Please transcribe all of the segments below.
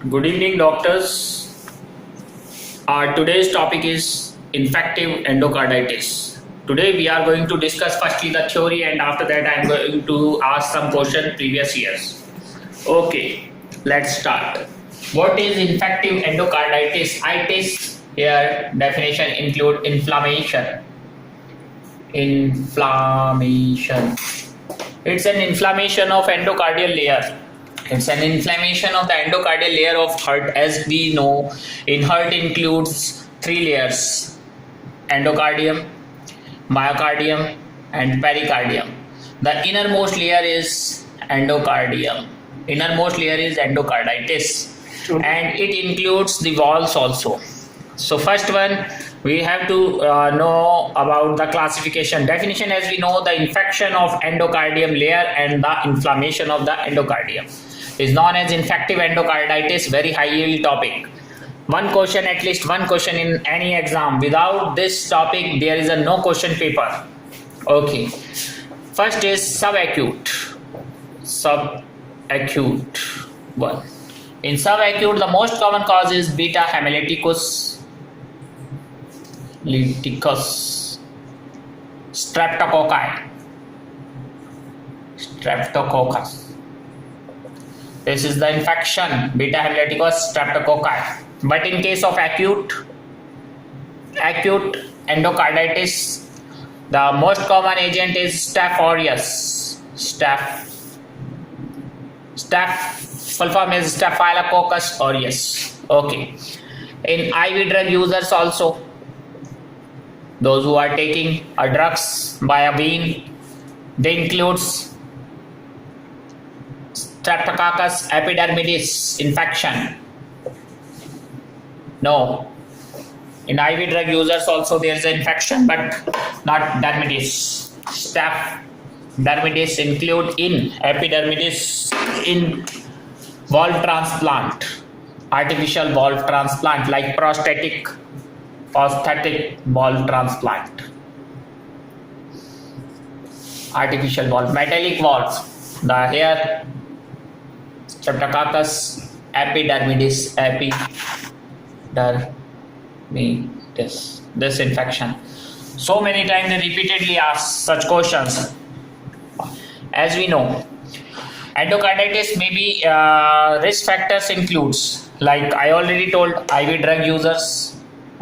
Good evening, doctors. Today's topic is infective endocarditis. Today we are going to discuss firstly the theory, and after that I am going to ask some questions previous years. Okay, let's start. What is infective endocarditis? Itis here definition include inflammation. Inflammation. It's an inflammation of endocardial layer. It's an inflammation of the endocardial layer of heart. As we know, in heart includes three layers: endocardium, myocardium, and pericardium. The innermost layer is endocardium. Innermost layer is endocarditis, and it includes the valves also. So first one, we have to know about the classification. Definition: as we know, the infection of endocardium layer and the inflammation of the endocardium is known as infective endocarditis. Very high yield topic. One question, at least one question in any exam. Without this topic, there is a no question paper. Okay. First is subacute. Subacute one. In subacute, the most common cause is beta hemolyticus, streptococcus. This is the infection, beta hemolyticus streptococci. But in case of acute endocarditis, the most common agent is Staph aureus. Staph full form is Staphylococcus aureus. Okay. In IV drug users also, those who are taking drugs by a vein, they includes Streptococcus epidermidis infection. No. In IV drug users also there is an infection, but not dermidis. Staph dermidis include in epidermidis in valve transplant, artificial valve transplant like prosthetic valve transplant. Artificial valve, metallic valves. The here Streptococcus epidermidis, this infection. So many times they repeatedly ask such questions. As we know, endocarditis may be risk factors includes, like I already told, IV drug users,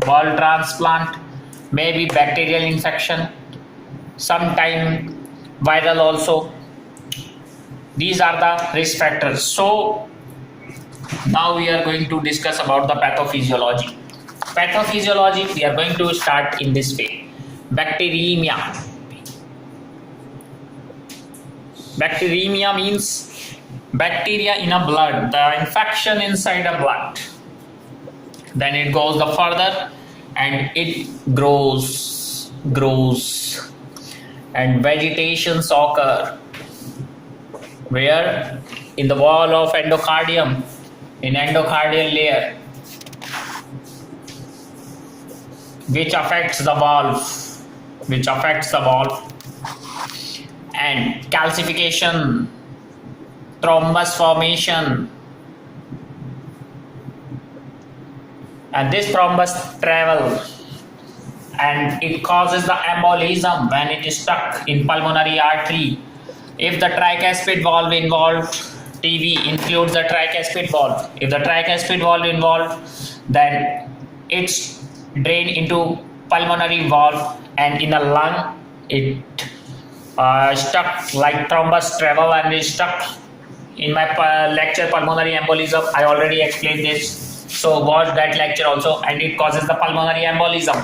valve transplant, maybe bacterial infection, sometime viral also. These are the risk factors. So now we are going to discuss about the pathophysiology. Pathophysiology, we are going to start in this way. Bacteremia. Bacteremia means bacteria in a blood, the infection inside a blood. Then it goes the further and it grows and vegetations occur. Where? In the wall of endocardium, in endocardial layer, which affects the valve, and calcification, thrombus formation, and this thrombus travel and it causes the embolism when it is stuck in pulmonary artery. If the tricuspid valve involved, TB includes the tricuspid valve. If the tricuspid valve involved, then it's drained into pulmonary valve, and in a lung it stuck like thrombus travel and is stuck. In my lecture pulmonary embolism, I already explained this. So watch that lecture also, and it causes the pulmonary embolism.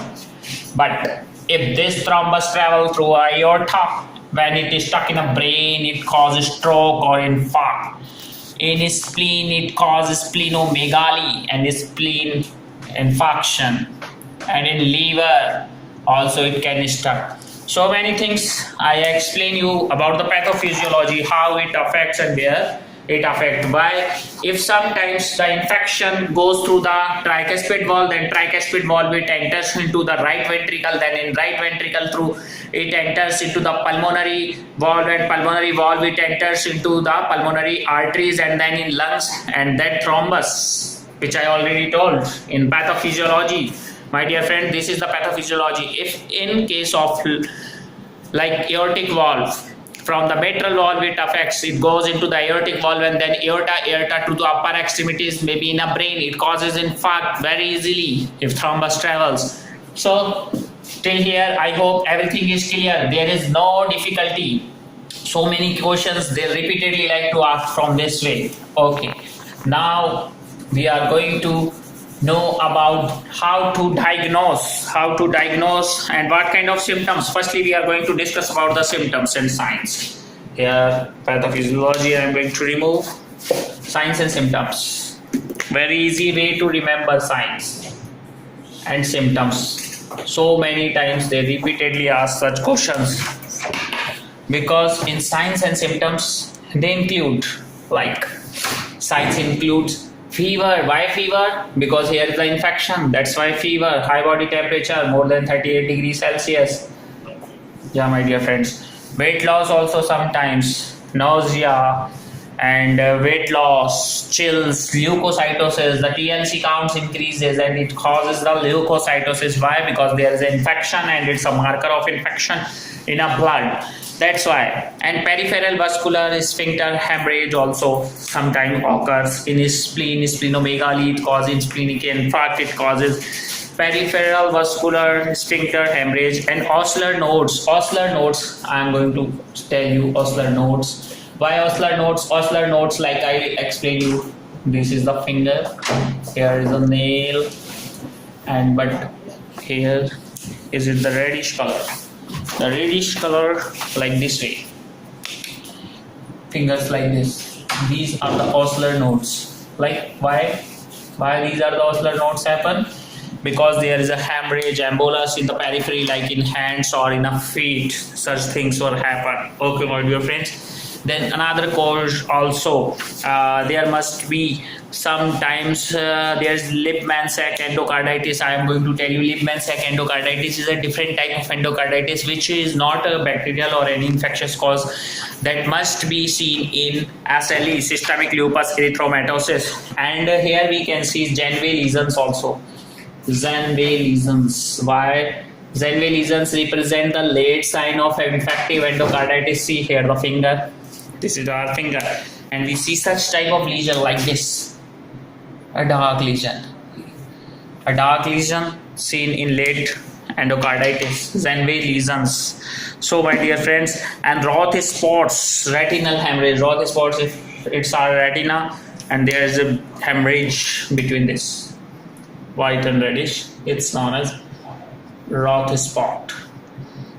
But if this thrombus travel through aorta, when it is stuck in a brain, it causes stroke or infarct. In spleen, it causes splenomegaly and spleen infarction. And in liver, also it can stuck. So many things I explain you about the pathophysiology, how it affects and where. it affects. Why? If sometimes the infection goes through the tricuspid valve, then tricuspid valve it enters into the right ventricle, then in right ventricle through it enters into the pulmonary valve, and pulmonary valve it enters into the pulmonary arteries, and then in lungs, and that thrombus, which I already told in pathophysiology. My dear friend, this is the pathophysiology. If in case of like aortic valve, from the mitral valve it affects, it goes into the aortic valve, and then aorta to the upper extremities, maybe in a brain, it causes infarct very easily if thrombus travels. So till here I hope everything is clear, there is no difficulty. So many questions they repeatedly like to ask from this way. Okay, now we are going to know about how to diagnose and what kind of symptoms. Firstly, we are going to discuss about the symptoms and signs. Here pathophysiology, I am going to remove signs and symptoms. Very easy way to remember signs and symptoms. So many times they repeatedly ask such questions, because in signs and symptoms they include, like signs includes fever. Why fever? Because here is the infection, that's why fever. High body temperature more than 38 degrees Celsius. Yeah, my dear friends. Weight loss also sometimes, nausea and weight loss, chills, leukocytosis, the TLC counts increases and it causes the leukocytosis. Why? Because there is an infection and it's a marker of infection in a blood. That's why. And peripheral vascular sphincter hemorrhage also sometimes occurs in spleen, splenomegaly, it causes splenic infarct, it causes peripheral vascular sphincter hemorrhage. And ossular nodes, I am going to tell you ossular nodes. Why ossular nodes? Ossular nodes, like I explained you, this is the finger, here is a nail, and but here is it the reddish color. The reddish color like this way, fingers like this. These are the ossular nodes. Like why these are the ossular nodes happen? Because there is a hemorrhage, embolus in the periphery, like in hands or in a feet. Such things will happen. Okay, my dear friends. Then another cause also, there must be sometimes there is Lippmann-Sack endocarditis. I am going to tell you Lippmann-Sack endocarditis is a different type of endocarditis, which is not a bacterial or any infectious cause, that must be seen in SLE, systemic lupus erythematosus. And here we can see Janvey lesions also. Janvey lesions. Why? Janvey lesions represent the late sign of infective endocarditis. See here the finger. This is our finger, and we see such type of lesion like this, a dark lesion seen in late endocarditis, Janvey lesions. So my dear friends, and Roth spots, retinal hemorrhage. Roth spots, if it's our retina and there is a hemorrhage between this white and reddish, it's known as Roth spot.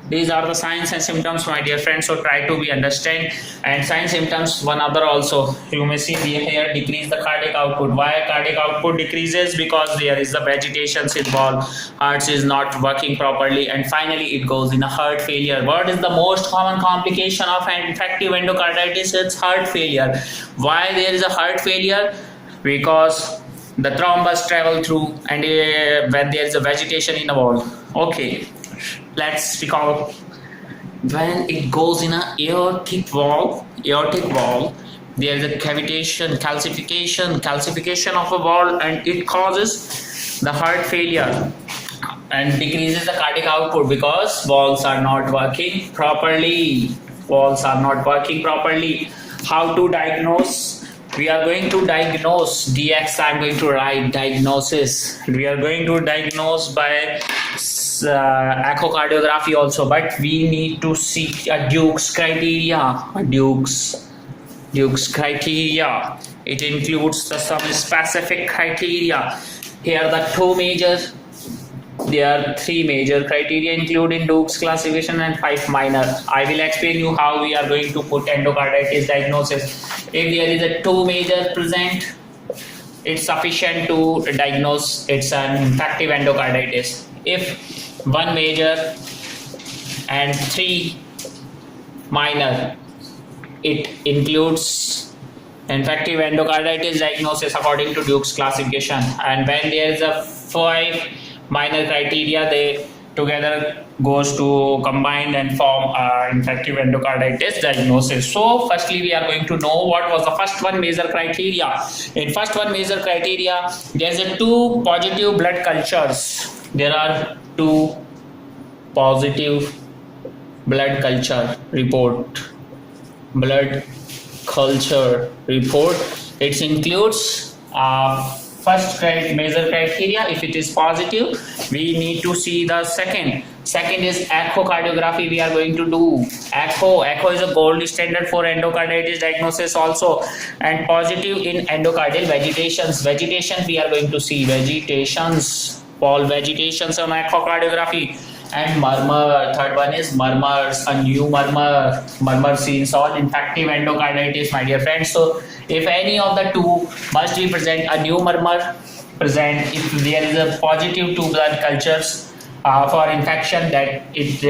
These are the signs and symptoms, my dear friends, so try to be understand. And signs symptoms, one other also, you may see here decrease the cardiac output. Why cardiac output decreases? Because there is the vegetation involved, heart is not working properly, and finally it goes in a heart failure. What is the most common complication of an infective endocarditis? It's heart failure. Why there is a heart failure? Because the thrombus travel through, and when there is a vegetation in the wall. Okay, let's recall. When it goes in a aortic valve, there is a cavitation, calcification of a valve, and it causes the heart failure and decreases the cardiac output, because valves are not working properly. How to diagnose? We are going to diagnose DX. I am going to write diagnosis. We are going to diagnose by echocardiography also, but we need to see a Duke's criteria. Duke's criteria. It includes some specific criteria. Here the there are 3 major criteria included in Duke's classification and 5 minor. I will explain you how we are going to put endocarditis diagnosis. If there is a 2 major present, it's sufficient to diagnose it's an infective endocarditis. If 1 major and 3 minor, it includes Infective endocarditis diagnosis according to Duke's classification, and when there is a 5 minor criteria, they together goes to combine and form infective endocarditis diagnosis. So firstly we are going to know what was the first one major criteria. In first one major criteria, there is a 2 positive blood cultures. There are 2 positive blood culture report. Blood culture report. It includes first major criteria. If it is positive, we need to see the second is echocardiography. We are going to do echo is a gold standard for endocarditis diagnosis also, and positive in endocardial vegetation we are going to see vegetations, all vegetations on echocardiography. And murmur, third one is murmurs, a new murmur scenes on infective endocarditis, my dear friends. So if any of the 2 must be present, a new murmur present, if there is a positive 2 blood cultures for infection, that it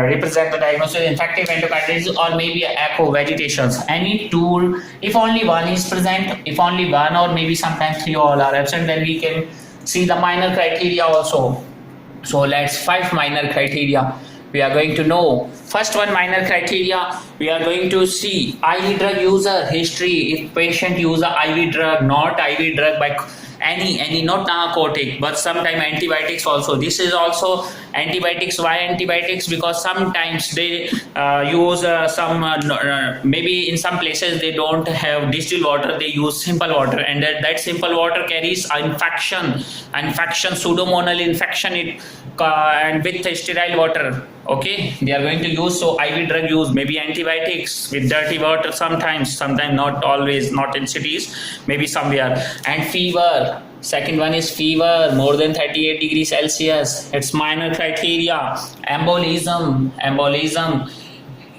represent the diagnosis of infective endocarditis, or maybe echo vegetations. Any 2, if only 1 is present, if only 1 or maybe sometimes 3 all are absent, then we can see the minor criteria also. So let's 5 minor criteria we are going to know. First one minor criteria, we are going to see IV drug user history. If patient use a IV drug, not IV drug by any not narcotic, but sometimes antibiotics also. This is also antibiotics. Why antibiotics? Because sometimes they use maybe in some places they don't have distilled water, they use simple water, and that simple water carries infection, pseudomonal infection, and with sterile water. Okay, they are going to use, so IV drug use, maybe antibiotics with dirty water sometimes not always, not in cities, maybe somewhere. And fever, second one is fever more than 38 degrees Celsius, it's minor criteria. Embolism,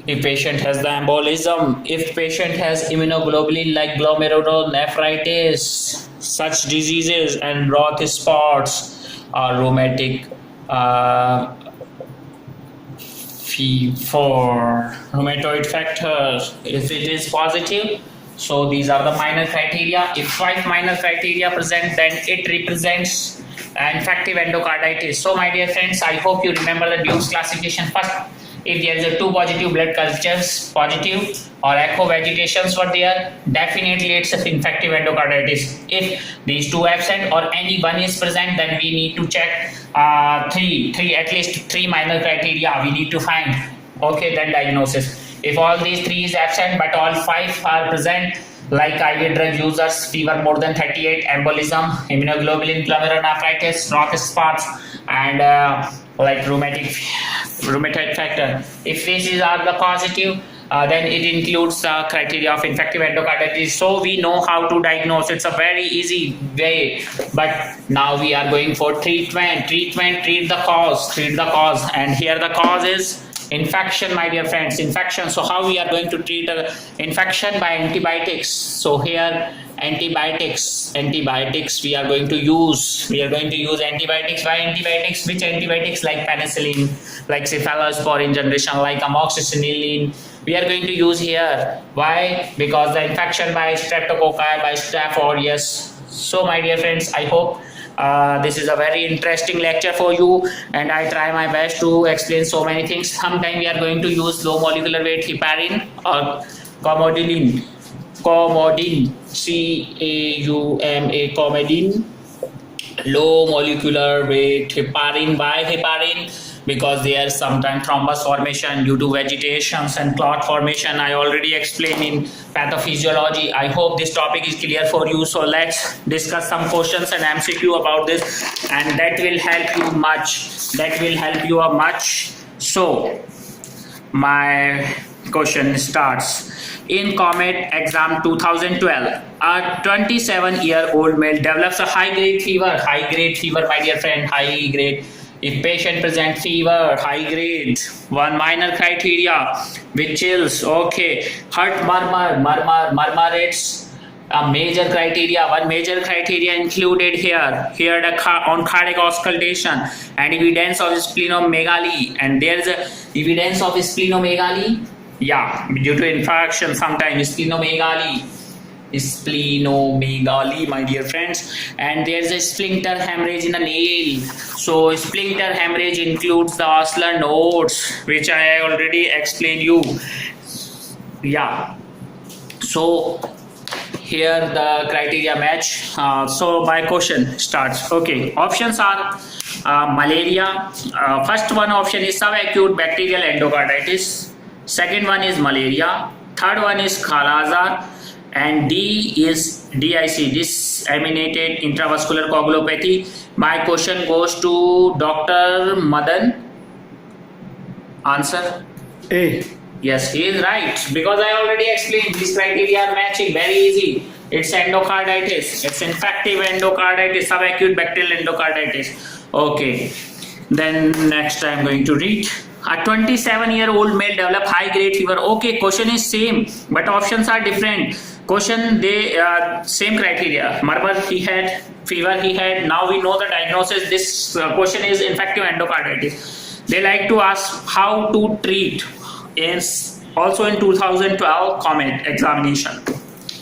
if patient has the embolism, if patient has immunoglobulin like glomerulonephritis, such diseases, and Roth spots or rheumatic for rheumatoid factors, if it is positive. So these are the minor criteria. If 5 minor criteria present, then it represents infective endocarditis. So my dear friends, I hope you remember the Duke's classification. First, if there is a 2 positive blood cultures, positive, or echo vegetations were there, definitely it's an infective endocarditis. If these 2 absent or any 1 is present, then we need to check at least 3 minor criteria we need to find. Okay, then diagnosis. If all these 3 is absent but all 5 are present, like IV drug users, fever more than 38, embolism, immunoglobulin, glomerulonephritis, Roth spots, and like rheumatoid factor. If these are the positive, then it includes the criteria of infective endocarditis. So we know how to diagnose. It's a very easy way. But now we are going for treatment. Treat the cause. And here the cause is infection, my dear friends. Infection. So how we are going to treat infection? By antibiotics. So here antibiotics we are going to use. Antibiotics. Why antibiotics? Which antibiotics? Like penicillin, like cephalosporin generation, like amoxicillin we are going to use here. Why? Because the infection by streptococci, by staph aureus. So my dear friends, I hope this is a very interesting lecture for you, and I try my best to explain so many things. Sometime we are going to use low molecular weight heparin or comodine, comodine, low molecular weight heparin. By heparin, because there is sometimes thrombus formation due to vegetations and clot formation. I already explained in pathophysiology. I hope this topic is clear for you. So let's discuss some questions and MCQ about this, and that will help you much. So my question starts. In COMET exam 2012, a 27-year-old male develops a high-grade fever, my dear friend, high grade. If patient present fever, high grade, 1 minor criteria with chills, okay. Heart murmur, it's a major criteria. 1 major criteria included here the on cardiac auscultation, and evidence of splenomegaly, and there is a evidence of splenomegaly, yeah, due to infection sometimes splenomegaly. Splenomegaly, my dear friends. And there's a sphincter hemorrhage in the nail. So sphincter hemorrhage includes the ossular nodes, which I already explained you. Yeah. So here the criteria match. So my question starts. Okay, options are malaria. First one option is subacute bacterial endocarditis. Second one is malaria. Third one is kala-azar. And D is DIC, disseminated intravascular coagulopathy. My question goes to Dr. Madan. Answer? A. Yes, he is right, because I already explained these criteria are matching, very easy. It's endocarditis, it's infective endocarditis, subacute bacterial endocarditis. Okay, then next I'm going to read. A 27-year-old male develop high-grade fever. Okay, question is same, but options are different. Question, they same criteria. Murmur he had, fever he had. Now we know the diagnosis. This question is infective endocarditis. They like to ask how to treat. Is also in 2012 comment examination.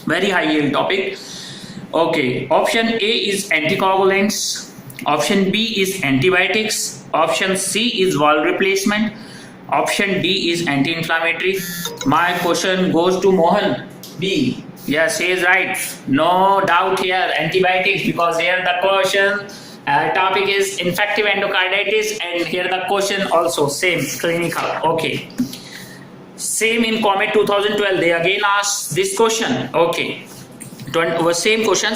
Very high yield topic. Okay, option A is anticoagulants. Option B is antibiotics. Option C is valve replacement. Option D is anti-inflammatory. My question goes to Mohan. B. Yes, he is right. No doubt here. Antibiotics, because here the question topic is infective endocarditis, and here the question also same clinical. Okay. Same in Comet 2012, they again asked this question. Okay, same question,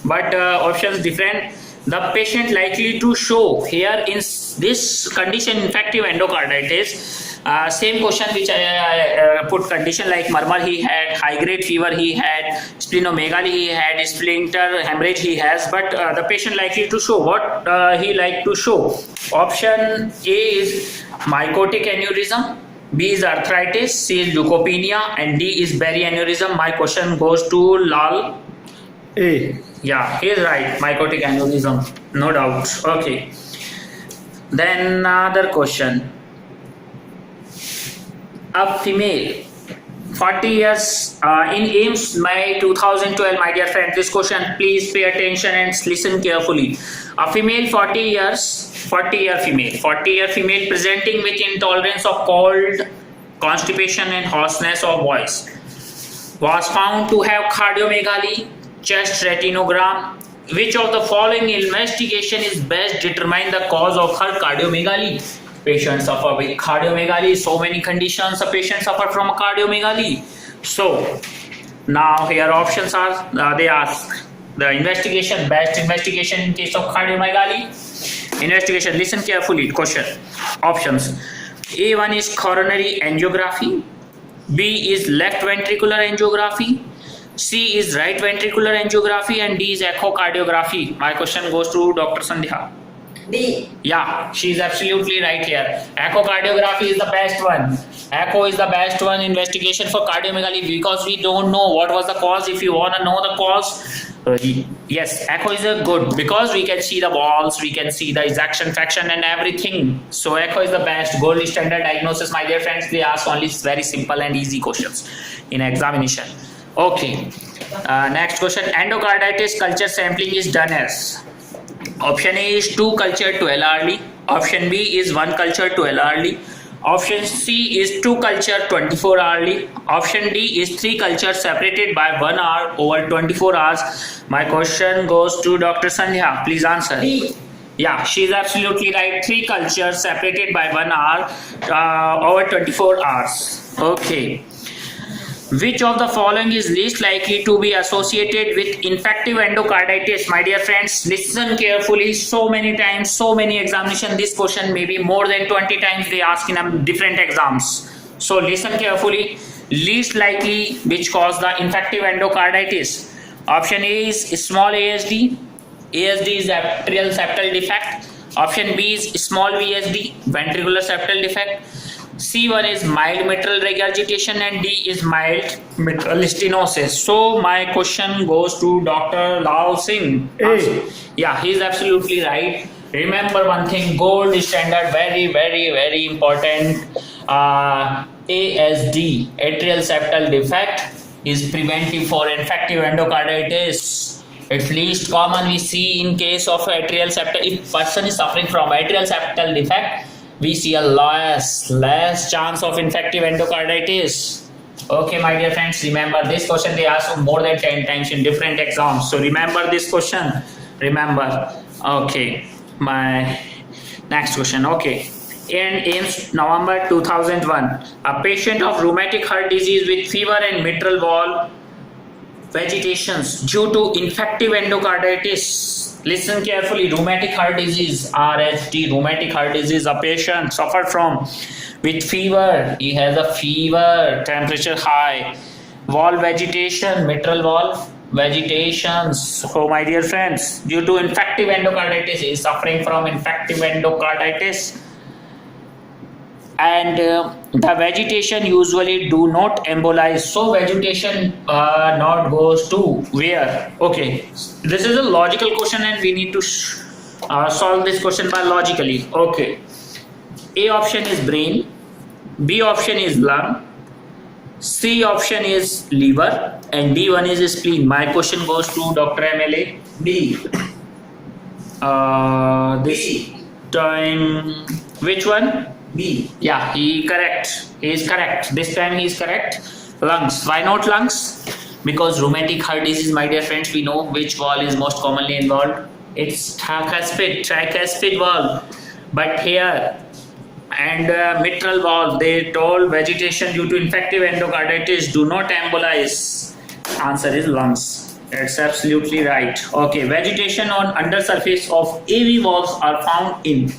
but options different. The patient likely to show here in this condition, infective endocarditis. Same question which I put condition like murmur he had, high grade fever he had, splenomegaly he had, sphincter hemorrhage he has, but the patient likely to show what he like to show. Option A is mycotic aneurysm, B is arthritis, C is leukopenia, and D is berry aneurysm. My question goes to Lal. A. Yeah, he is right. Mycotic aneurysm, no doubt. Okay. Then another question. A female, 40 years in AIMS, May 2012, my dear friend. This question, please pay attention and listen carefully. A female, 40 year female presenting with intolerance of cold, constipation and hoarseness of voice, was found to have cardiomegaly, chest retinogram. Which of the following investigation is best determine the cause of her cardiomegaly? Patients suffer with cardiomegaly. So many conditions a patient suffer from cardiomegaly. So now here options are they ask the best investigation in case of cardiomegaly. Investigation, listen carefully. Question, options. A1 is coronary angiography, B is left ventricular angiography, C is right ventricular angiography, and D is echocardiography. My question goes to Dr. Sandhya. D. Yeah, she is absolutely right here. Echocardiography is the best one. Echo is the best one investigation for cardiomegaly, because we don't know what was the cause. If you want to know the cause, yes, echo is a good, because we can see the walls, we can see the ejection fraction and everything. So echo is the best gold standard diagnosis, my dear friends. They ask only very simple and easy questions in examination. Okay, next question. Endocarditis culture sampling is done as option A is 2 culture 12 hourly, option B is 1 culture 12 hourly, option C is 2 culture 24 hourly, option D is 3 culture separated by 1 hour over 24 hours. My question goes to Dr. Sandhya. Please answer. D. Yeah, she is absolutely right. 3 cultures separated by 1 hour over 24 hours. Okay. Which of the following is least likely to be associated with infective endocarditis? My dear friends, listen carefully. So many times, so many examinations, this question maybe more than 20 times they ask in different exams. So listen carefully. Least likely which cause the infective endocarditis? Option A is small ASD. ASD is atrial septal defect. Option B is small VSD, ventricular septal defect. C1 is mild mitral regurgitation, and D is mild mitral stenosis. So my question goes to Dr. Lao Singh. A. Yeah, he is absolutely right. Remember one thing, gold standard, very, very, very important. ASD, atrial septal defect, is preventive for infective endocarditis. It's least common we see in case of atrial septal. If person is suffering from atrial septal defect, we see a less chance of infective endocarditis. Okay, my dear friends, remember this question they ask more than 10 times in different exams. So remember this question. Remember. Okay, my next question. Okay. In November 2001, a patient of rheumatic heart disease with fever and mitral valve vegetations due to infective endocarditis. Listen carefully. Rheumatic heart disease, RHD, rheumatic heart disease, a patient suffered from with fever. He has a fever, temperature high, valve vegetation, mitral valve vegetations. So my dear friends, due to infective endocarditis, he is suffering from infective endocarditis. And the vegetation usually do not embolize. So vegetation not goes to where? Okay, this is a logical question and we need to solve this question by logically. Okay, A option is brain, B option is lung, C option is liver, and D one is spleen. My question goes to Dr. MLA. B. This time, which one? B. Yeah, he is correct. This time he is correct. Lungs. Why not lungs? Because rheumatic heart disease, my dear friends, we know which valve is most commonly involved. It's tricuspid valve. But here and mitral valve, they told vegetation due to infective endocarditis do not embolize. Answer is lungs. That's absolutely right. Okay, vegetation on undersurface of AV valves are found in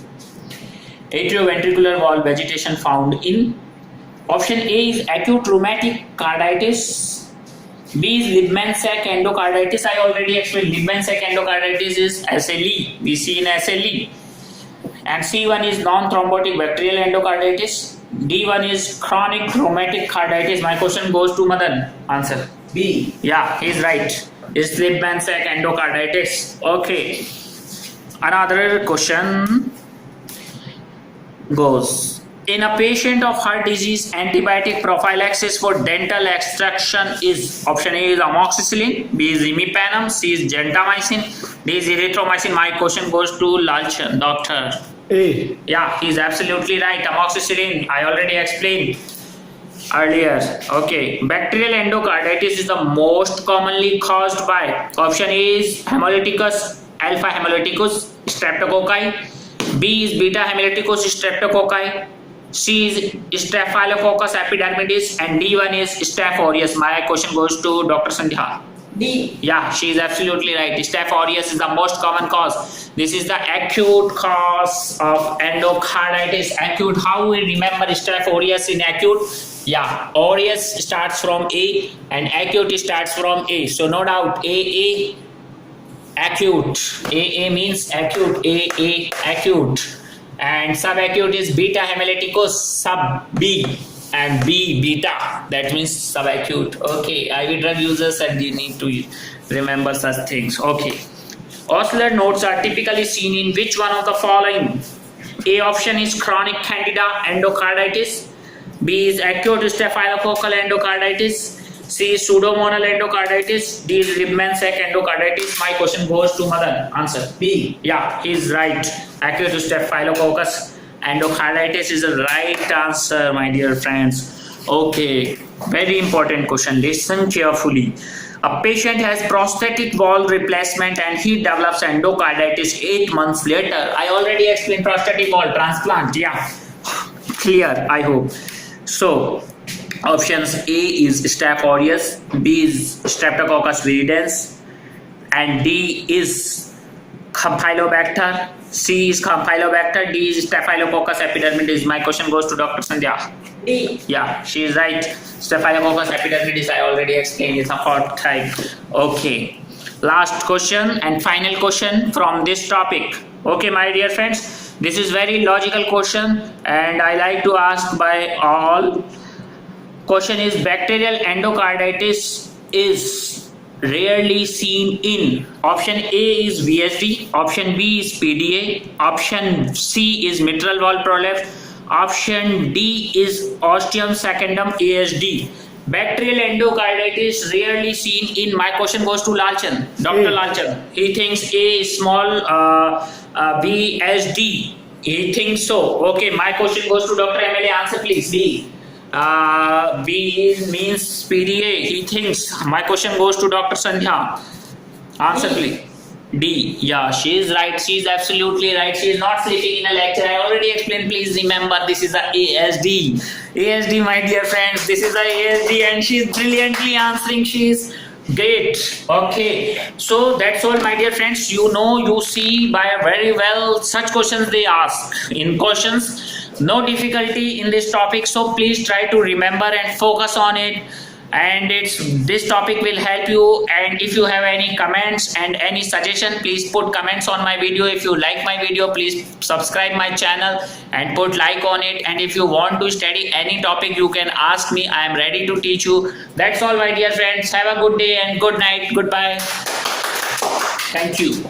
atrioventricular valve vegetation found in. Option A is acute rheumatic carditis. B is Liebman-Sack endocarditis. I already explained Liebman-Sack endocarditis is SLE. We see in SLE. And C1 is non-thrombotic bacterial endocarditis. D1 is chronic rheumatic carditis. My question goes to Madan. Answer. B. Yeah, he's right. It's Liebman-Sack endocarditis. Okay. Another question goes, in a patient of heart disease, antibiotic prophylaxis for dental extraction is option A is amoxicillin, B is imipenem, C is gentamicin, D is erythromycin. My question goes to Lalchan, doctor. A. Yeah, he's absolutely right. Amoxicillin, I already explained earlier. Okay, bacterial endocarditis is the most commonly caused by option A is Hemolyticus alpha hemolyticus streptococci, B is beta hemolyticus streptococci, C is Staphylococcus epidermidis, and D1 is Staph aureus. My question goes to Dr. Sandhya. D. Yeah, she is absolutely right. Staph aureus is the most common cause. This is the acute cause of endocarditis. Acute, how we remember Staph aureus in acute? Yeah, aureus starts from A and acute starts from A. So no doubt AA acute. AA means acute. AA acute. And subacute is beta hemolyticus sub B, and B beta, that means subacute. Okay, IV drug users, and you need to remember such things. Okay, oscillatory nodes are typically seen in which one of the following? A option is chronic candida endocarditis, B is acute staphylococcal endocarditis, C is pseudomonal endocarditis, D is Liebman-Sack endocarditis. My question goes to Madan. Answer. B. Yeah, he's right. Acute staphylococcus endocarditis is the right answer, my dear friends. Okay, very important question. Listen carefully. A patient has prosthetic valve replacement and he develops endocarditis 8 months later. I already explained prosthetic valve transplant. Yeah, clear, I hope. So, options A is Staph aureus, B is Streptococcus viridans, and D is Campylobacter, C is Campylobacter, D is Staphylococcus epidermidis. My question goes to Dr. Sandhya. D. Yeah, she is right. Staphylococcus epidermidis, I already explained, it's a hot type. Okay, last question and final question from this topic. Okay, my dear friends, this is very logical question and I like to ask by all. Question is, bacterial endocarditis is rarely seen in option A is VSD, option B is PDA, option C is mitral valve prolapse, Option D is Ostium secundum ASD. Bacterial endocarditis rarely seen in. My question goes to Lalchan, Dr. A. Lalchan. He thinks A is small, B as D. He thinks so. Okay, my question goes to Dr. MLA. Answer please. B. B means PDA. He thinks. My question goes to Dr. Sandhya. Answer please. D. Yeah, she is right. She is absolutely right. She is not sleeping in a lecture. I already explained. Please remember, this is a ASD. ASD, my dear friends. This is a ASD, and she is brilliantly answering. She is great. Okay. So that's all, my dear friends. You see by very well such questions they ask in questions. No difficulty in this topic. So please try to remember and focus on it. And this topic will help you. And if you have any comments and any suggestion, please put comments on my video. If you like my video, please subscribe my channel and put like on it. And if you want to study any topic, you can ask me. I am ready to teach you. That's all, my dear friends. Have a good day and good night. Goodbye. Thank you.